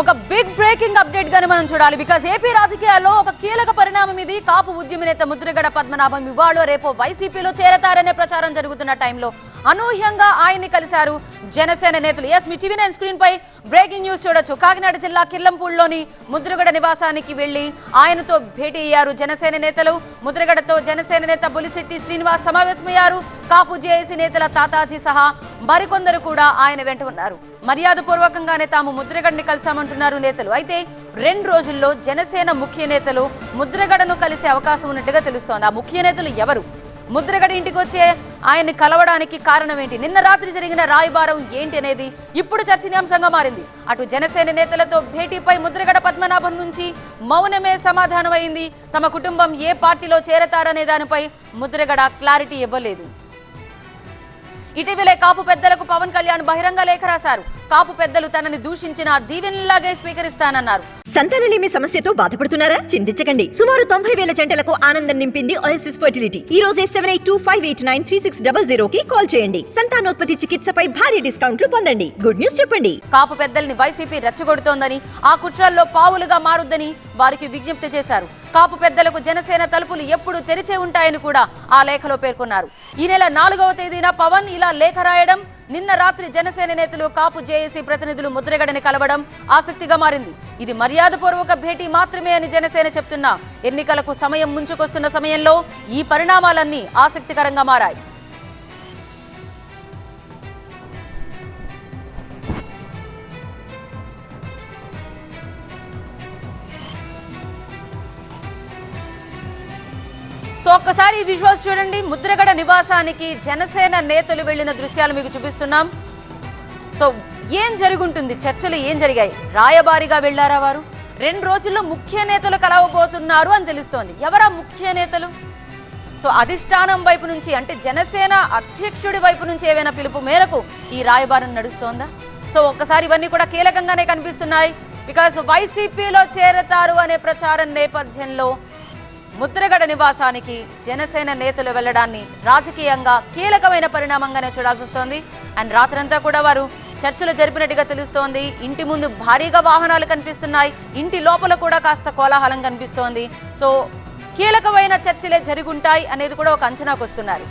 ఒక big breaking update గాని మనం చూడాలి. బికాజ్ ఏపీ రాజకీయాల్లో ఒక కీలక పరిణామం ఇది. కాపు ఉద్యమ నేత ముద్రగడ పద్మనాభం ఇవాళ రేపో వైసీపీలో చేరతారనే ప్రచారం జరుగుతున్న టైంలో అనూహ్యంగా ఆయన్ని కలిశారు జనసేన నేతలు. ఎస్, మీ టీవీ 9 స్క్రీన్ పై బ్రేకింగ్ న్యూస్ చూడొచ్చు. కాకినాడ జిల్లా కిల్లంపూడిలోని ముద్రగడ నివాసానికి వెళ్లి ఆయనతో భేటీ అయ్యారు జనసేన నేతలు. ముద్రగడతో జనసేన నేత బొలిశెట్టి శ్రీనివాస్ సమావేశమయ్యారు. కాపు జేఏసీ నేతల తాతాజీ సహా మరికొందరు కూడా ఆయన వెంట ఉన్నారు. మర్యాదపూర్వకంగానే తాము ముద్రగడని కలిసామంటున్నారు నేతలు. అయితే 2 రోజుల్లో జనసేన ముఖ్య నేతలు ముద్రగడను కలిసే అవకాశం ఉన్నట్టుగా తెలుస్తోంది. ఆ ముఖ్య నేతలు ఎవరు, ముద్రగడ ఇంటికి వచ్చే ఆయన్ని కలవడానికి కారణం ఏంటి, నిన్న రాత్రి జరిగిన రాయబారం ఏంటి అనేది ఇప్పుడు చర్చనీయాంశంగా మారింది. అటు జనసేన నేతలతో భేటీపై ముద్రగడ పద్మనాభం నుంచి మౌనమే సమాధానం అయింది. తమ కుటుంబం ఏ పార్టీలో చేరతారనే దానిపై ముద్రగడ క్లారిటీ ఇవ్వలేదు. ఇటీవలే కాపు పెద్దలకు పవన్ కళ్యాణ్ బహిరంగ లేఖ రాశారు. కాపు పెద్దలు తనని దూషించిన దీవెనలాగే స్వీకరిస్తానన్నారు. సంతానలేమి సమస్యతో బాధపడుతున్నారా? చింతించకండి. సుమారు 90,000 జంటలకు ఆనందం నింపింది ఓఎస్ఎస్ ఫర్టిలిటీ. ఈ రోజే 7825893600 కి కాల్ చేయండి. సంతానోత్పత్తి చికిత్సపై భారీ డిస్కౌంట్లు పొందండి. గుడ్ న్యూస్ చెప్పండి. కాపు పెద్దల్ని వైసీపీ రెచ్చగొడుతోందని, ఆ కుట్రల్లో పావులుగా మారుద్దని వారికి విజ్ఞప్తి చేశారు. కాపు పెద్దలకు జనసేన తలుపులు ఎప్పుడు తెరిచే ఉంటాయని కూడా ఆ లేఖలో పేర్కొన్నారు. ఈ నెల 4వ తేదీన పవన్ ఇలా లేఖ రాయడం, నిన్న రాత్రి జనసేన నేతలు కాపు జేఏసీ ప్రతినిధులు ముద్రగడని కలవడం ఆసక్తిగా మారింది. ఇది మర్యాదపూర్వక భేటీ మాత్రమే అని జనసేన చెప్తున్నా, ఎన్నికలకు సమయం ముంచుకొస్తున్న సమయంలో ఈ పరిణామాలన్నీ ఆసక్తికరంగా మారాయి. సో ఒక్కసారి ఈ విజువల్స్ చూడండి. ముద్రగడ నివాసానికి జనసేన నేతలు వెళ్లిన దృశ్యాలు మీకు చూపిస్తున్నాం. సో ఏం జరుగుంటుంది, చర్చలు ఏం జరిగాయి, రాయబారిగా వెళ్లారా వారు? 2 రోజుల్లో ముఖ్య నేతలు కలవబోతున్నారు అని తెలుస్తోంది. ఎవరా ముఖ్య నేతలు? సో అధిష్టానం వైపు నుంచి, అంటే జనసేన అధ్యక్షుడి వైపు నుంచి ఏవైనా పిలుపు మేరకు ఈ రాయబారం నడుస్తోందా? సో ఒక్కసారి ఇవన్నీ కూడా కీలకంగానే కనిపిస్తున్నాయి. బికాస్ వైసీపీలో చేరతారు అనే ప్రచారం నేపథ్యంలో ముద్రగడ నివాసానికి జనసేన నేతలు వెళ్లడాన్ని రాజకీయంగా కీలకమైన పరిణామంగానే చూడాల్సి వస్తోంది. అండ్ రాత్రంతా కూడా వారు చర్చలు జరిపినట్టుగా తెలుస్తోంది. ఇంటి ముందు భారీగా వాహనాలు కనిపిస్తున్నాయి, ఇంటి లోపల కూడా కాస్త కోలాహలం కనిపిస్తోంది. సో కీలకమైన చర్చలే జరుగుంటాయి అనేది కూడా ఒక అంచనాకు వస్తున్నారు.